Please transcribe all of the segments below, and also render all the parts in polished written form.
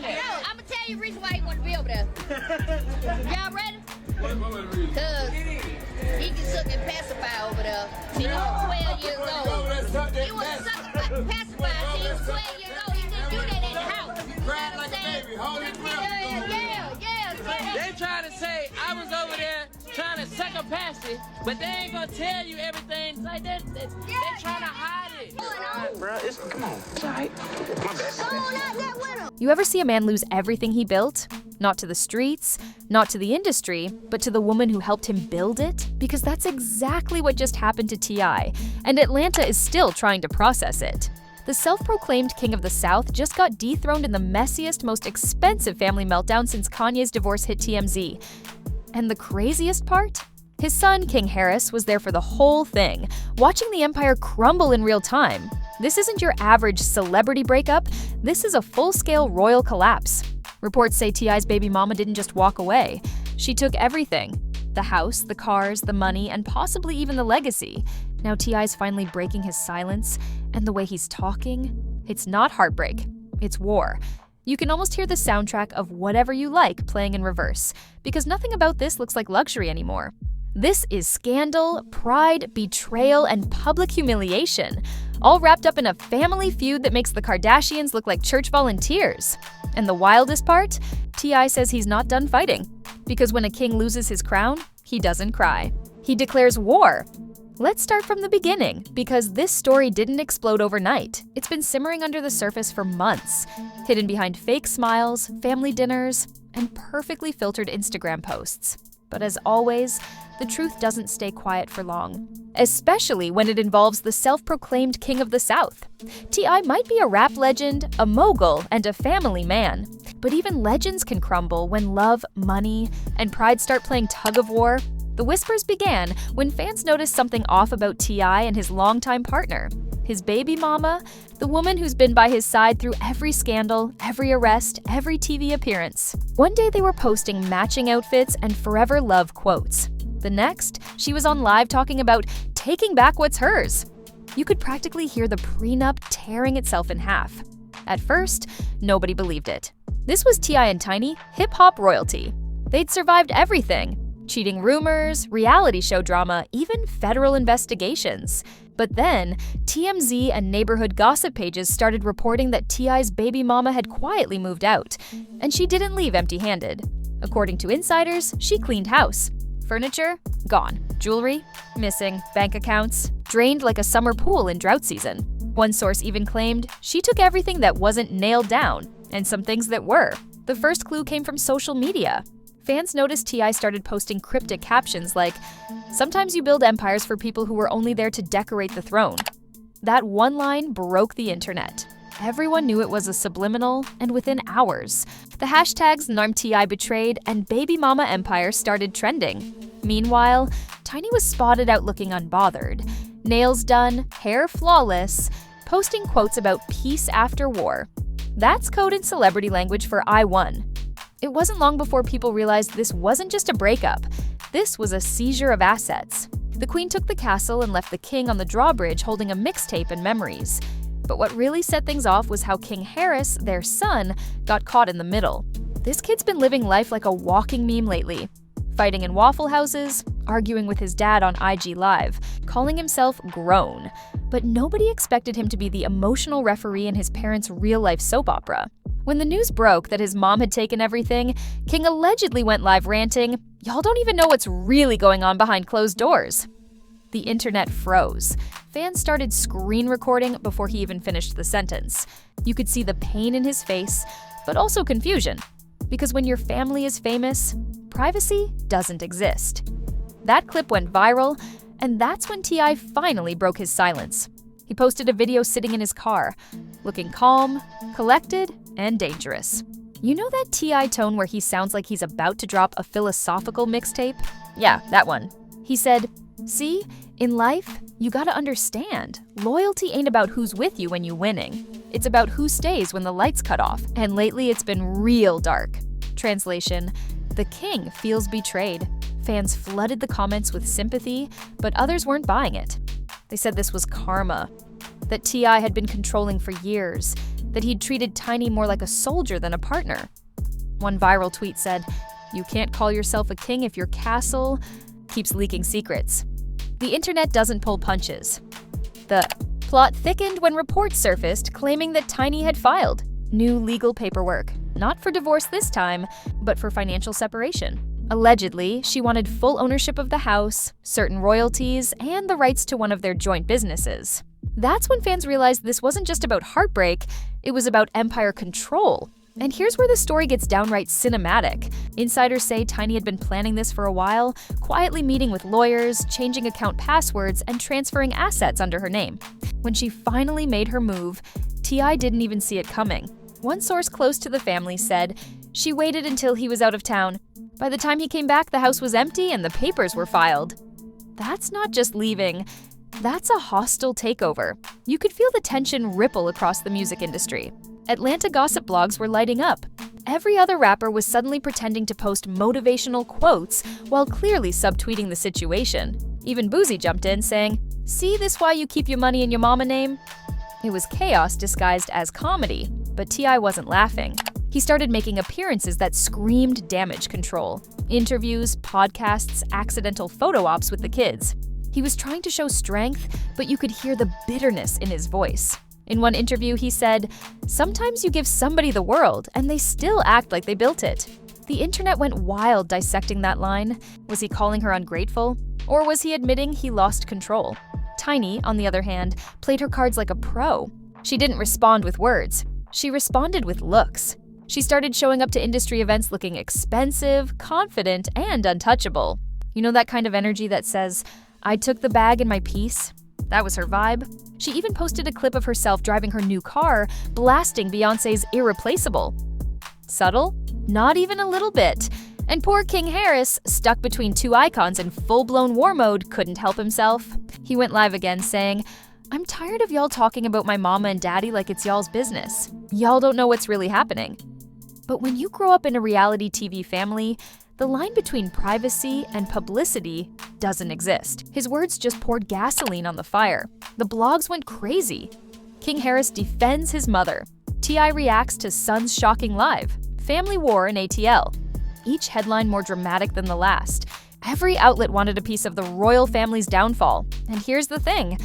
done that. No, I'm gonna tell you the reason why he want to be over there. Y'all ready? Cause he can suck and pacify over there. He was 12 years old. He was suck and pacify. He was 12 years old. He couldn't do that in the house. You know what I'm saying? Yeah. They trying to say I was over there trying to suck a passy, but they ain't gonna tell you everything like that. They trying to hide it. Bro, come on. It's all right. My bad. You ever see a man lose everything he built? Not to the streets, not to the industry, but to the woman who helped him build it? Because that's exactly what just happened to T.I., and Atlanta is still trying to process it. The self-proclaimed king of the South just got dethroned in the messiest, most expensive family meltdown since Kanye's divorce hit TMZ. And the craziest part? His son, King Harris, was there for the whole thing, watching the empire crumble in real time. This isn't your average celebrity breakup, this is a full-scale royal collapse. Reports say T.I.'s baby mama didn't just walk away. She took everything. The house, the cars, the money, and possibly even the legacy. Now T.I.'s finally breaking his silence, and the way he's talking, it's not heartbreak, it's war. You can almost hear the soundtrack of Whatever You Like playing in reverse, because nothing about this looks like luxury anymore. This is scandal, pride, betrayal, and public humiliation, all wrapped up in a family feud that makes the Kardashians look like church volunteers. And the wildest part? T.I. says he's not done fighting, because when a king loses his crown, he doesn't cry. He declares war. Let's start from the beginning, because this story didn't explode overnight. It's been simmering under the surface for months, hidden behind fake smiles, family dinners, and perfectly filtered Instagram posts. But as always, the truth doesn't stay quiet for long, especially when it involves the self-proclaimed king of the South. T.I. might be a rap legend, a mogul, and a family man, but even legends can crumble when love, money, and pride start playing tug-of-war. The whispers began when fans noticed something off about T.I. and his longtime partner, his baby mama, the woman who's been by his side through every scandal, every arrest, every TV appearance. One day they were posting matching outfits and forever love quotes. The next, she was on live talking about taking back what's hers. You could practically hear the prenup tearing itself in half. At first, nobody believed it. This was T.I. and Tiny, hip-hop royalty. They'd survived everything. Cheating rumors, reality show drama, even federal investigations. But then, TMZ and neighborhood gossip pages started reporting that T.I.'s baby mama had quietly moved out, and she didn't leave empty-handed. According to insiders, she cleaned house. Furniture? Gone. Jewelry? Missing. Bank accounts? Drained like a summer pool in drought season. One source even claimed she took everything that wasn't nailed down, and some things that were. The first clue came from social media. Fans noticed T.I. started posting cryptic captions like, "Sometimes you build empires for people who were only there to decorate the throne." That one line broke the internet. Everyone knew it was a subliminal, and within hours, the hashtags #T.I. betrayed and Baby Mama Empire started trending. Meanwhile, Tiny was spotted out looking unbothered. Nails done, hair flawless, posting quotes about peace after war. That's code in celebrity language for "I won." It wasn't long before people realized this wasn't just a breakup. This was a seizure of assets. The queen took the castle and left the king on the drawbridge holding a mixtape and memories. But what really set things off was how King Harris, their son, got caught in the middle. This kid's been living life like a walking meme lately. Fighting in Waffle Houses, arguing with his dad on IG Live, calling himself grown. But nobody expected him to be the emotional referee in his parents' real-life soap opera. When the news broke that his mom had taken everything, King allegedly went live ranting, "Y'all don't even know what's really going on behind closed doors." The internet froze. Fans started screen recording before he even finished the sentence. You could see the pain in his face, but also confusion. Because when your family is famous, privacy doesn't exist. That clip went viral, and that's when T.I. finally broke his silence. He posted a video sitting in his car, looking calm, collected, and dangerous. You know that T.I. tone where he sounds like he's about to drop a philosophical mixtape? Yeah, that one. He said, "See, in life, you gotta understand. Loyalty ain't about who's with you when you're winning. It's about who stays when the lights cut off. And lately it's been real dark." Translation, the king feels betrayed. Fans flooded the comments with sympathy, but others weren't buying it. They said this was karma, that T.I. had been controlling for years, that he'd treated Tiny more like a soldier than a partner. One viral tweet said, "You can't call yourself a king if your castle keeps leaking secrets." The internet doesn't pull punches. The plot thickened when reports surfaced claiming that Tiny had filed new legal paperwork, not for divorce this time, but for financial separation. Allegedly, she wanted full ownership of the house, certain royalties, and the rights to one of their joint businesses. That's when fans realized this wasn't just about heartbreak, it was about empire control. And here's where the story gets downright cinematic. Insiders say Tiny had been planning this for a while, quietly meeting with lawyers, changing account passwords, and transferring assets under her name. When she finally made her move, T.I. didn't even see it coming. One source close to the family said she waited until he was out of town. By the time he came back, the house was empty and the papers were filed. That's not just leaving, that's a hostile takeover. You could feel the tension ripple across the music industry. Atlanta gossip blogs were lighting up. Every other rapper was suddenly pretending to post motivational quotes while clearly subtweeting the situation. Even Boozy jumped in saying, "See this why you keep your money in your mama name?" It was chaos disguised as comedy, but T.I. wasn't laughing. He started making appearances that screamed damage control. Interviews, podcasts, accidental photo ops with the kids. He was trying to show strength, but you could hear the bitterness in his voice. In one interview, he said, "Sometimes you give somebody the world, and they still act like they built it." The internet went wild dissecting that line. Was he calling her ungrateful? Or was he admitting he lost control? Tiny, on the other hand, played her cards like a pro. She didn't respond with words. She responded with looks. She started showing up to industry events looking expensive, confident, and untouchable. You know that kind of energy that says, "I took the bag and my piece"? That was her vibe. She even posted a clip of herself driving her new car, blasting Beyoncé's Irreplaceable. Subtle? Not even a little bit. And poor King Harris, stuck between two icons in full-blown war mode, couldn't help himself. He went live again saying, "I'm tired of y'all talking about my mama and daddy like it's y'all's business. Y'all don't know what's really happening." But when you grow up in a reality TV family, the line between privacy and publicity doesn't exist. His words just poured gasoline on the fire. The blogs went crazy. King Harris defends his mother. T.I. reacts to Son's shocking live. Family war in ATL. Each headline more dramatic than the last. Every outlet wanted a piece of the royal family's downfall. And here's the thing.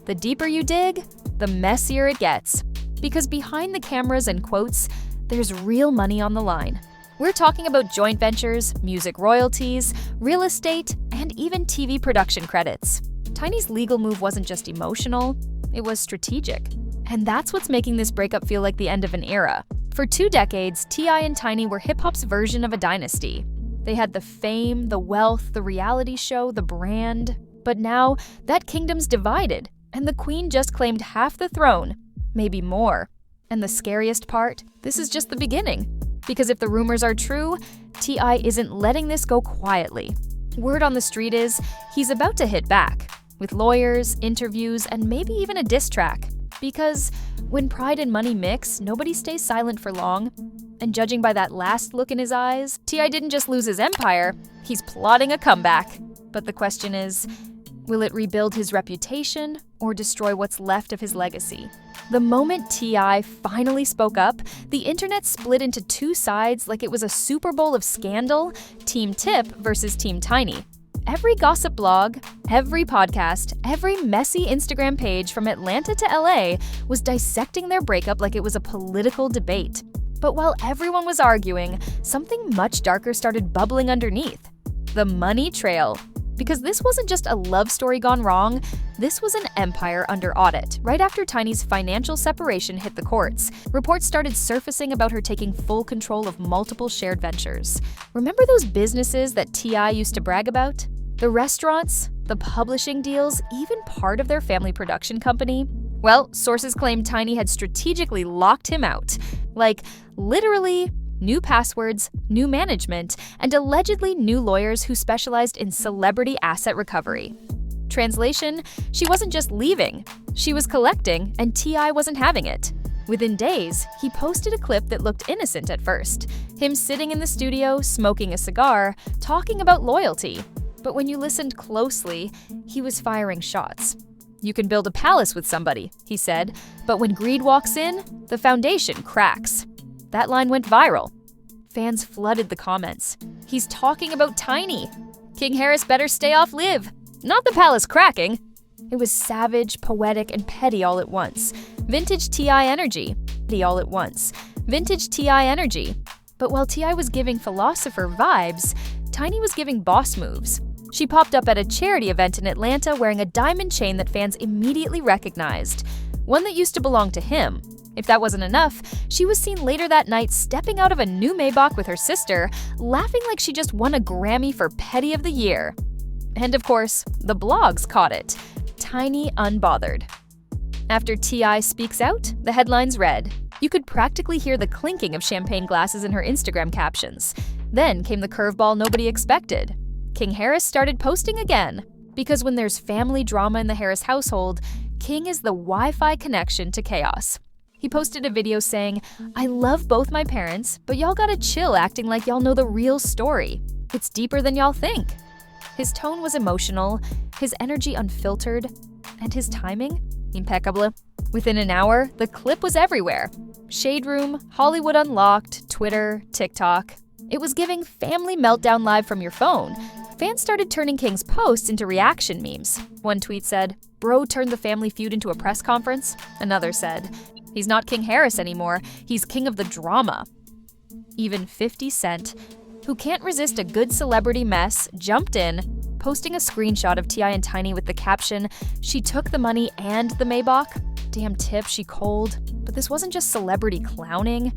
The deeper you dig, the messier it gets. Because behind the cameras and quotes, there's real money on the line. We're talking about joint ventures, music royalties, real estate, and even TV production credits. Tiny's legal move wasn't just emotional, it was strategic. And that's what's making this breakup feel like the end of an era. For 2 decades, T.I. and Tiny were hip-hop's version of a dynasty. They had the fame, the wealth, the reality show, the brand. But now, that kingdom's divided, and the queen just claimed half the throne, maybe more. And the scariest part? This is just the beginning. Because if the rumors are true, T.I. isn't letting this go quietly. Word on the street is he's about to hit back, with lawyers, interviews, and maybe even a diss track. Because when pride and money mix, nobody stays silent for long. And judging by that last look in his eyes, T.I. didn't just lose his empire, he's plotting a comeback. But the question is, will it rebuild his reputation or destroy what's left of his legacy? The moment T.I. finally spoke up, the internet split into 2 sides like it was a Super Bowl of scandal, Team Tip versus Team Tiny. Every gossip blog, every podcast, every messy Instagram page from Atlanta to LA was dissecting their breakup like it was a political debate. But while everyone was arguing, something much darker started bubbling underneath. The money trail. Because this wasn't just a love story gone wrong, this was an empire under audit. Right after Tiny's financial separation hit the courts, reports started surfacing about her taking full control of multiple shared ventures. Remember those businesses that T.I. used to brag about? The restaurants, the publishing deals, even part of their family production company? Well, sources claim Tiny had strategically locked him out. Like, literally, new passwords, new management, and allegedly new lawyers who specialized in celebrity asset recovery. Translation, she wasn't just leaving, she was collecting, and T.I. wasn't having it. Within days, he posted a clip that looked innocent at first. Him sitting in the studio, smoking a cigar, talking about loyalty. But when you listened closely, he was firing shots. You can build a palace with somebody, he said, but when greed walks in, the foundation cracks. That line went viral. Fans flooded the comments. He's talking about Tiny. King Harris better stay off Liv. Not the palace cracking. It was savage, poetic, and petty all at once. Vintage T.I. energy. All at once. Vintage T.I. energy. But while T.I. was giving philosopher vibes, Tiny was giving boss moves. She popped up at a charity event in Atlanta wearing a diamond chain that fans immediately recognized, one that used to belong to him. If that wasn't enough, she was seen later that night stepping out of a new Maybach with her sister, laughing like she just won a Grammy for Petty of the Year. And of course, the blogs caught it. Tiny unbothered. After T.I. speaks out, the headlines read. You could practically hear the clinking of champagne glasses in her Instagram captions. Then came the curveball nobody expected. King Harris started posting again. Because when there's family drama in the Harris household, King is the Wi-Fi connection to chaos. He posted a video saying, I love both my parents, but y'all gotta chill acting like y'all know the real story. It's deeper than y'all think. His tone was emotional, his energy unfiltered, and his timing impeccable. Within an hour, the clip was everywhere. Shade Room, Hollywood Unlocked, Twitter, TikTok. It was giving family meltdown live from your phone. Fans started turning King's posts into reaction memes. One tweet said, Bro turned the family feud into a press conference. Another said, He's not King Harris anymore, he's king of the drama. Even 50 Cent, who can't resist a good celebrity mess, jumped in, posting a screenshot of T.I. and Tiny with the caption, She took the money and the Maybach. Damn tip, she cold. But this wasn't just celebrity clowning.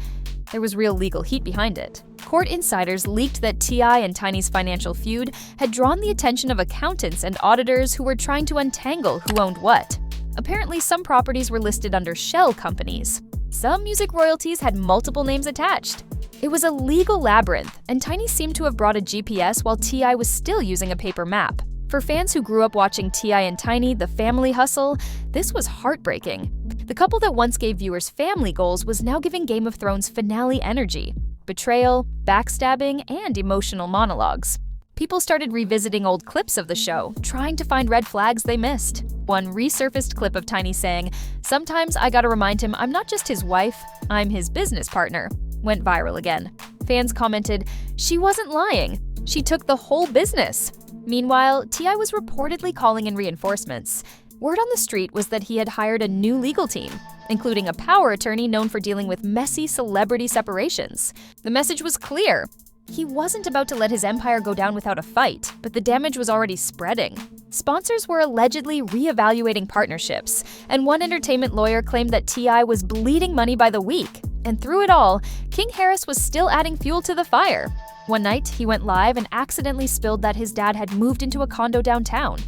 There was real legal heat behind it. Court insiders leaked that T.I. and Tiny's financial feud had drawn the attention of accountants and auditors who were trying to untangle who owned what. Apparently, some properties were listed under shell companies. Some music royalties had multiple names attached. It was a legal labyrinth, and Tiny seemed to have brought a GPS while T.I. was still using a paper map. For fans who grew up watching T.I. and Tiny, the family hustle, this was heartbreaking. The couple that once gave viewers family goals was now giving Game of Thrones finale energy. Betrayal, backstabbing, and emotional monologues. People started revisiting old clips of the show, trying to find red flags they missed. One resurfaced clip of Tiny saying, Sometimes I gotta remind him I'm not just his wife, I'm his business partner, went viral again. Fans commented, She wasn't lying. She took the whole business. Meanwhile, T.I. was reportedly calling in reinforcements. Word on the street was that he had hired a new legal team, including a power attorney known for dealing with messy celebrity separations. The message was clear. He wasn't about to let his empire go down without a fight, but the damage was already spreading. Sponsors were allegedly re-evaluating partnerships, and one entertainment lawyer claimed that T.I. was bleeding money by the week. And through it all, King Harris was still adding fuel to the fire. One night, he went live and accidentally spilled that his dad had moved into a condo downtown.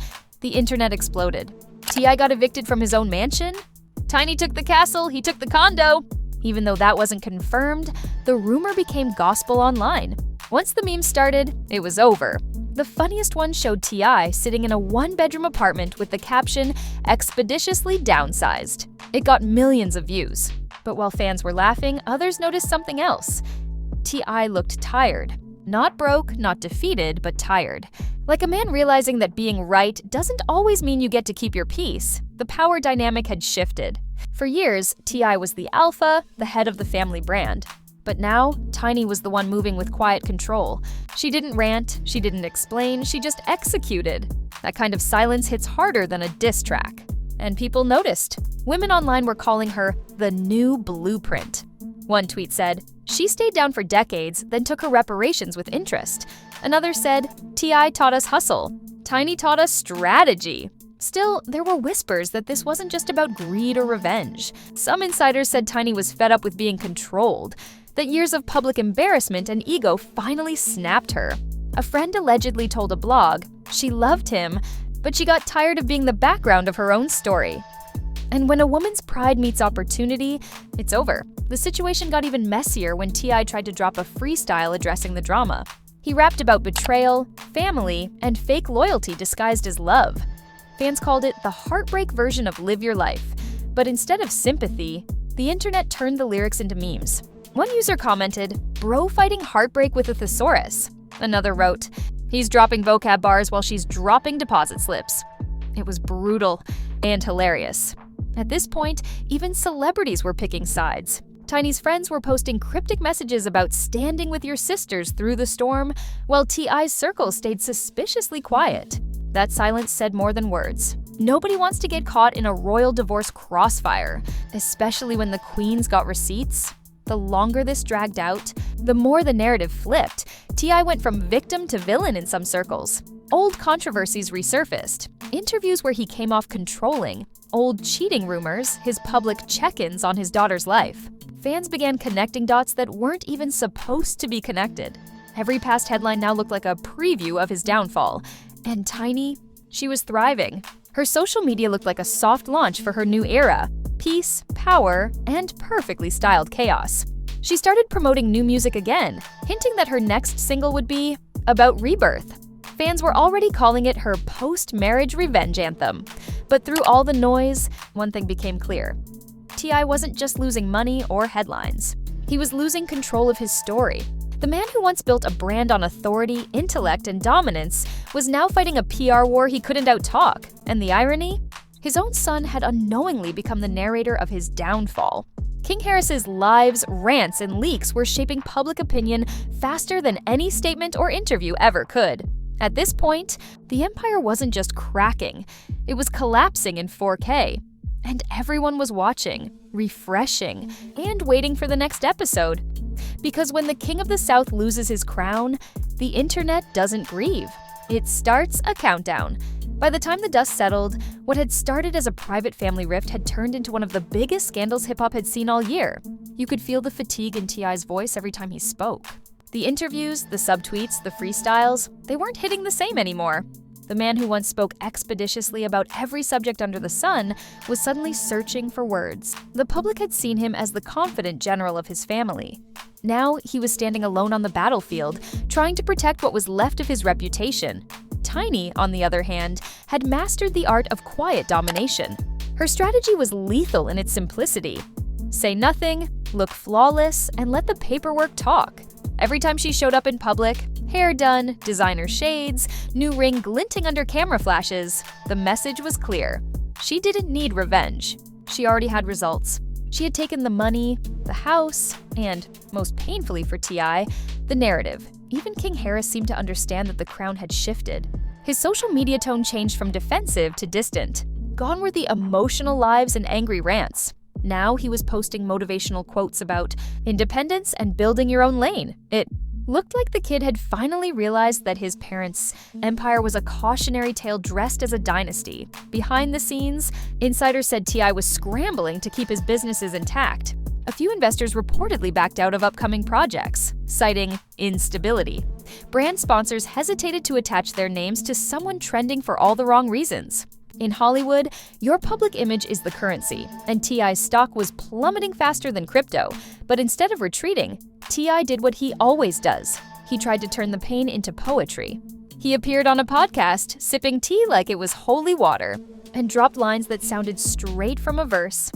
The internet exploded. T.I. got evicted from his own mansion? Tiny took the castle, he took the condo. Even though that wasn't confirmed, the rumor became gospel online. Once the memes started, it was over. The funniest one showed T.I. sitting in a one-bedroom apartment with the caption, expeditiously downsized. It got millions of views. But while fans were laughing, others noticed something else. T.I. looked tired. Not broke, not defeated, but tired. Like a man realizing that being right doesn't always mean you get to keep your peace. The power dynamic had shifted. For years, T.I. was the alpha, the head of the family brand. But now, Tiny was the one moving with quiet control. She didn't rant, she didn't explain, she just executed. That kind of silence hits harder than a diss track. And people noticed. Women online were calling her the new blueprint. One tweet said, She stayed down for decades, then took her reparations with interest. Another said, T.I. taught us hustle. Tiny taught us strategy. Still, there were whispers that this wasn't just about greed or revenge. Some insiders said Tiny was fed up with being controlled, that years of public embarrassment and ego finally snapped her. A friend allegedly told a blog she loved him, but she got tired of being the background of her own story. And when a woman's pride meets opportunity, it's over. The situation got even messier when T.I. tried to drop a freestyle addressing the drama. He rapped about betrayal, family, and fake loyalty disguised as love. Fans called it the heartbreak version of Live Your Life. But instead of sympathy, the internet turned the lyrics into memes. One user commented, Bro fighting heartbreak with a thesaurus. Another wrote, He's dropping vocab bars while she's dropping deposit slips. It was brutal. and hilarious. At this point, even celebrities were picking sides. Tiny's friends were posting cryptic messages about standing with your sisters through the storm, while T.I.'s circle stayed suspiciously quiet. That silence said more than words. Nobody wants to get caught in a royal divorce crossfire, especially when the queens got receipts. The longer this dragged out, the more the narrative flipped. T.I. went from victim to villain in some circles. Old controversies resurfaced. Interviews where he came off controlling, old cheating rumors, his public check-ins on his daughter's life. Fans began connecting dots that weren't even supposed to be connected. Every past headline now looked like a preview of his downfall. And Tiny, she was thriving. Her social media looked like a soft launch for her new era. Peace, power, and perfectly styled chaos. She started promoting new music again, hinting that her next single would be about rebirth. Fans were already calling it her post-marriage revenge anthem. But through all the noise, one thing became clear. T.I. wasn't just losing money or headlines. He was losing control of his story. The man who once built a brand on authority, intellect, and dominance was now fighting a PR war he couldn't outtalk. And the irony? His own son had unknowingly become the narrator of his downfall. King Harris's lives, rants, and leaks were shaping public opinion faster than any statement or interview ever could. At this point, the empire wasn't just cracking, it was collapsing in 4K. And everyone was watching, refreshing, and waiting for the next episode. Because when the King of the South loses his crown, the internet doesn't grieve. It starts a countdown. By the time the dust settled, what had started as a private family rift had turned into one of the biggest scandals hip-hop had seen all year. You could feel the fatigue in T.I.'s voice every time he spoke. The interviews, the subtweets, the freestyles, they weren't hitting the same anymore. The man who once spoke expeditiously about every subject under the sun was suddenly searching for words. The public had seen him as the confident general of his family. Now he was standing alone on the battlefield, trying to protect what was left of his reputation. Tiny, on the other hand, had mastered the art of quiet domination. Her strategy was lethal in its simplicity. Say nothing, look flawless, and let the paperwork talk. Every time she showed up in public, hair done, designer shades, new ring glinting under camera flashes, the message was clear. She didn't need revenge. She already had results. She had taken the money, the house, and, most painfully for T.I., the narrative. Even King Harris seemed to understand that the crown had shifted. His social media tone changed from defensive to distant. Gone were the emotional lives and angry rants. Now he was posting motivational quotes about independence and building your own lane. It looked like the kid had finally realized that his parents' empire was a cautionary tale dressed as a dynasty. Behind the scenes, insiders said T.I. was scrambling to keep his businesses intact. A few investors reportedly backed out of upcoming projects, citing instability. Brand sponsors hesitated to attach their names to someone trending for all the wrong reasons. In Hollywood, your public image is the currency, and T.I.'s stock was plummeting faster than crypto. But instead of retreating, T.I. did what he always does. He tried to turn the pain into poetry. He appeared on a podcast, sipping tea like it was holy water, and dropped lines that sounded straight from a verse.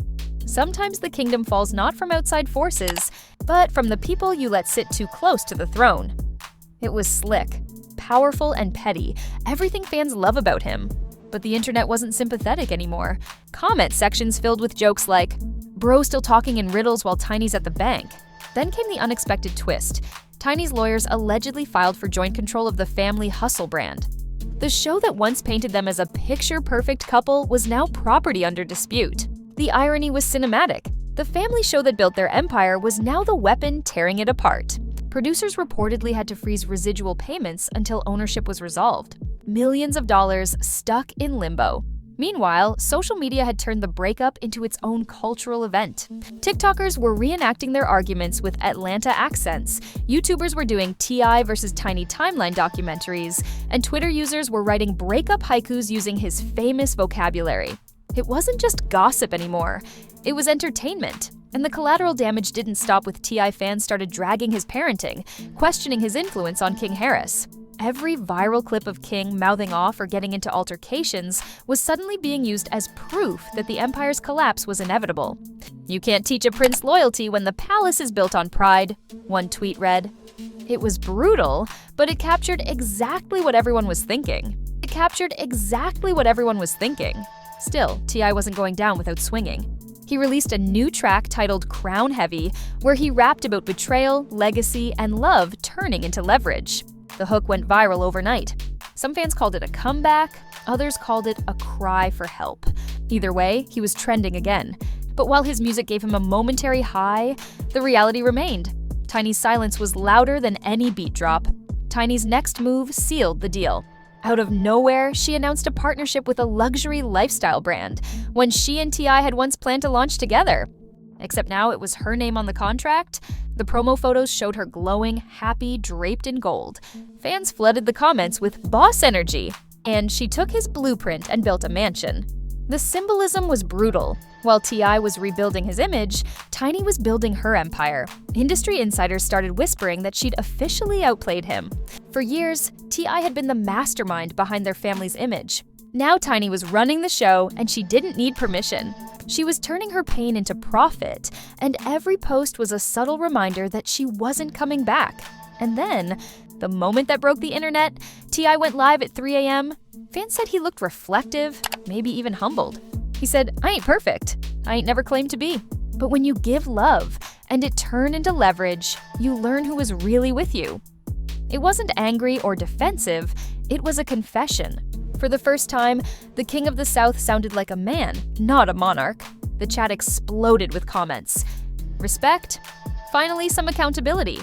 Sometimes the kingdom falls not from outside forces, but from the people you let sit too close to the throne. It was slick, powerful, and petty, everything fans love about him. But the internet wasn't sympathetic anymore. Comment sections filled with jokes like, "Bro still talking in riddles while Tiny's at the bank." Then came the unexpected twist. Tiny's lawyers allegedly filed for joint control of the family hustle brand. The show that once painted them as a picture-perfect couple was now property under dispute. The irony was cinematic. The family show that built their empire was now the weapon tearing it apart. Producers reportedly had to freeze residual payments until ownership was resolved. Millions of dollars stuck in limbo. Meanwhile, social media had turned the breakup into its own cultural event. TikTokers were reenacting their arguments with Atlanta accents, YouTubers were doing T.I. versus Tiny timeline documentaries, and Twitter users were writing breakup haikus using his famous vocabulary. It wasn't just gossip anymore, it was entertainment. And the collateral damage didn't stop with T.I. fans started dragging his parenting, questioning his influence on King Harris. Every viral clip of King mouthing off or getting into altercations was suddenly being used as proof that the empire's collapse was inevitable. "You can't teach a prince loyalty when the palace is built on pride," one tweet read. It was brutal, but it captured exactly what everyone was thinking. Still, T.I. wasn't going down without swinging. He released a new track titled Crown Heavy, where he rapped about betrayal, legacy, and love turning into leverage. The hook went viral overnight. Some fans called it a comeback, others called it a cry for help. Either way, he was trending again. But while his music gave him a momentary high, the reality remained. Tiny's silence was louder than any beat drop. Tiny's next move sealed the deal. Out of nowhere, she announced a partnership with a luxury lifestyle brand, when she and T.I. had once planned to launch together. Except now it was her name on the contract. The promo photos showed her glowing, happy, draped in gold. Fans flooded the comments with boss energy, and she took his blueprint and built a mansion. The symbolism was brutal. While T.I. was rebuilding his image, Tiny was building her empire. Industry insiders started whispering that she'd officially outplayed him. For years, T.I. had been the mastermind behind their family's image. Now Tiny was running the show, and she didn't need permission. She was turning her pain into profit, and every post was a subtle reminder that she wasn't coming back. And then, the moment that broke the internet, T.I. went live at 3 a.m. Fans said he looked reflective, maybe even humbled. He said, "I ain't perfect. I ain't never claimed to be. But when you give love and it turned into leverage, you learn who is really with you." It wasn't angry or defensive, it was a confession. For the first time, the King of the South sounded like a man, not a monarch. The chat exploded with comments. Respect, finally some accountability.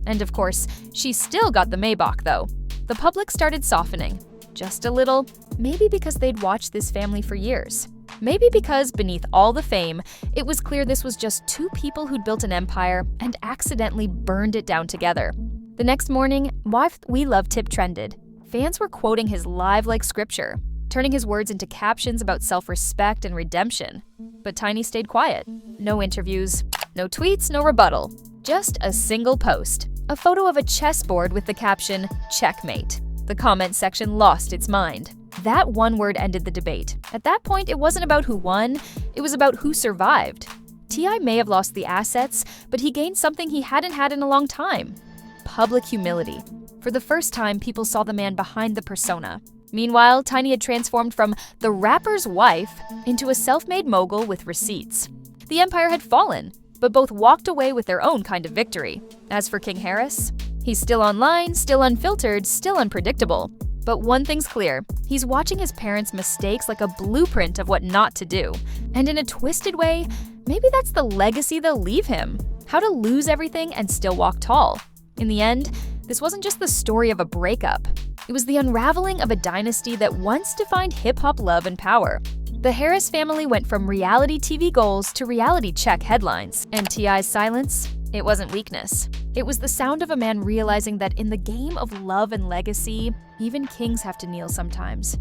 And of course, she still got the Maybach though. The public started softening. Just a little, maybe because they'd watched this family for years. Maybe because beneath all the fame, it was clear this was just two people who'd built an empire and accidentally burned it down together. The next morning, Why We Love Tip trended. Fans were quoting his live like scripture, turning his words into captions about self-respect and redemption. But Tiny stayed quiet. No interviews, no tweets, no rebuttal. Just a single post. A photo of a chessboard with the caption, "Checkmate." The comment section lost its mind. That one word ended the debate. At that point, it wasn't about who won, it was about who survived. T.I. may have lost the assets, but he gained something he hadn't had in a long time. Public humility. For the first time, people saw the man behind the persona. Meanwhile, Tiny had transformed from the rapper's wife into a self-made mogul with receipts. The empire had fallen, but both walked away with their own kind of victory. As for King Harris, he's still online, still unfiltered, still unpredictable. But one thing's clear, he's watching his parents' mistakes like a blueprint of what not to do. And in a twisted way, maybe that's the legacy they'll leave him. How to lose everything and still walk tall. In the end, this wasn't just the story of a breakup. It was the unraveling of a dynasty that once defined hip-hop love and power. The Harris family went from reality TV goals to reality check headlines. And T.I.'s silence? It wasn't weakness. It was the sound of a man realizing that in the game of love and legacy, even kings have to kneel sometimes.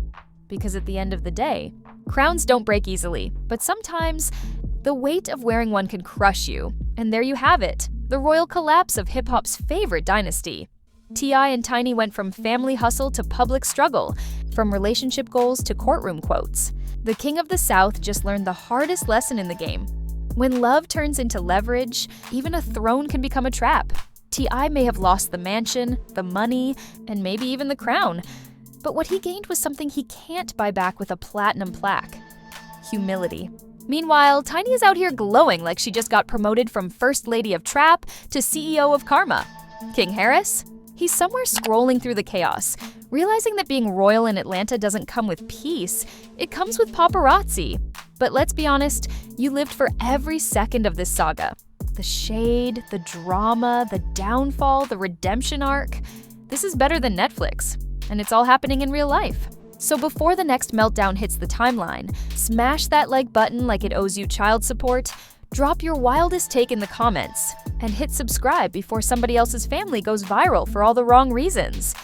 Because at the end of the day, crowns don't break easily, but sometimes the weight of wearing one can crush you. And there you have it, the royal collapse of hip-hop's favorite dynasty. T.I. and Tiny went from family hustle to public struggle, from relationship goals to courtroom quotes. The King of the South just learned the hardest lesson in the game. When love turns into leverage, even a throne can become a trap. T.I. may have lost the mansion, the money, and maybe even the crown. But what he gained was something he can't buy back with a platinum plaque. Humility. Meanwhile, Tiny is out here glowing like she just got promoted from First Lady of Trap to CEO of Karma. King Harris? He's somewhere scrolling through the chaos, realizing that being royal in Atlanta doesn't come with peace, it comes with paparazzi. But let's be honest, you lived for every second of this saga. The shade, the drama, the downfall, the redemption arc. This is better than Netflix, and it's all happening in real life. So before the next meltdown hits the timeline, smash that like button like it owes you child support, drop your wildest take in the comments, and hit subscribe before somebody else's family goes viral for all the wrong reasons.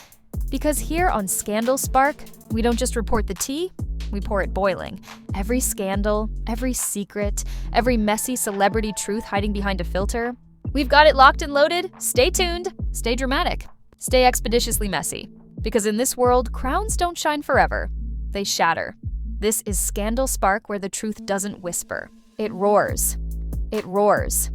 Because here on Scandal Spark, we don't just report the tea, we pour it boiling. Every scandal, every secret, every messy celebrity truth hiding behind a filter. We've got it locked and loaded. Stay tuned, stay dramatic, stay expeditiously messy. Because in this world, crowns don't shine forever. They shatter. This is Scandal Spark, where the truth doesn't whisper. It roars. It roars.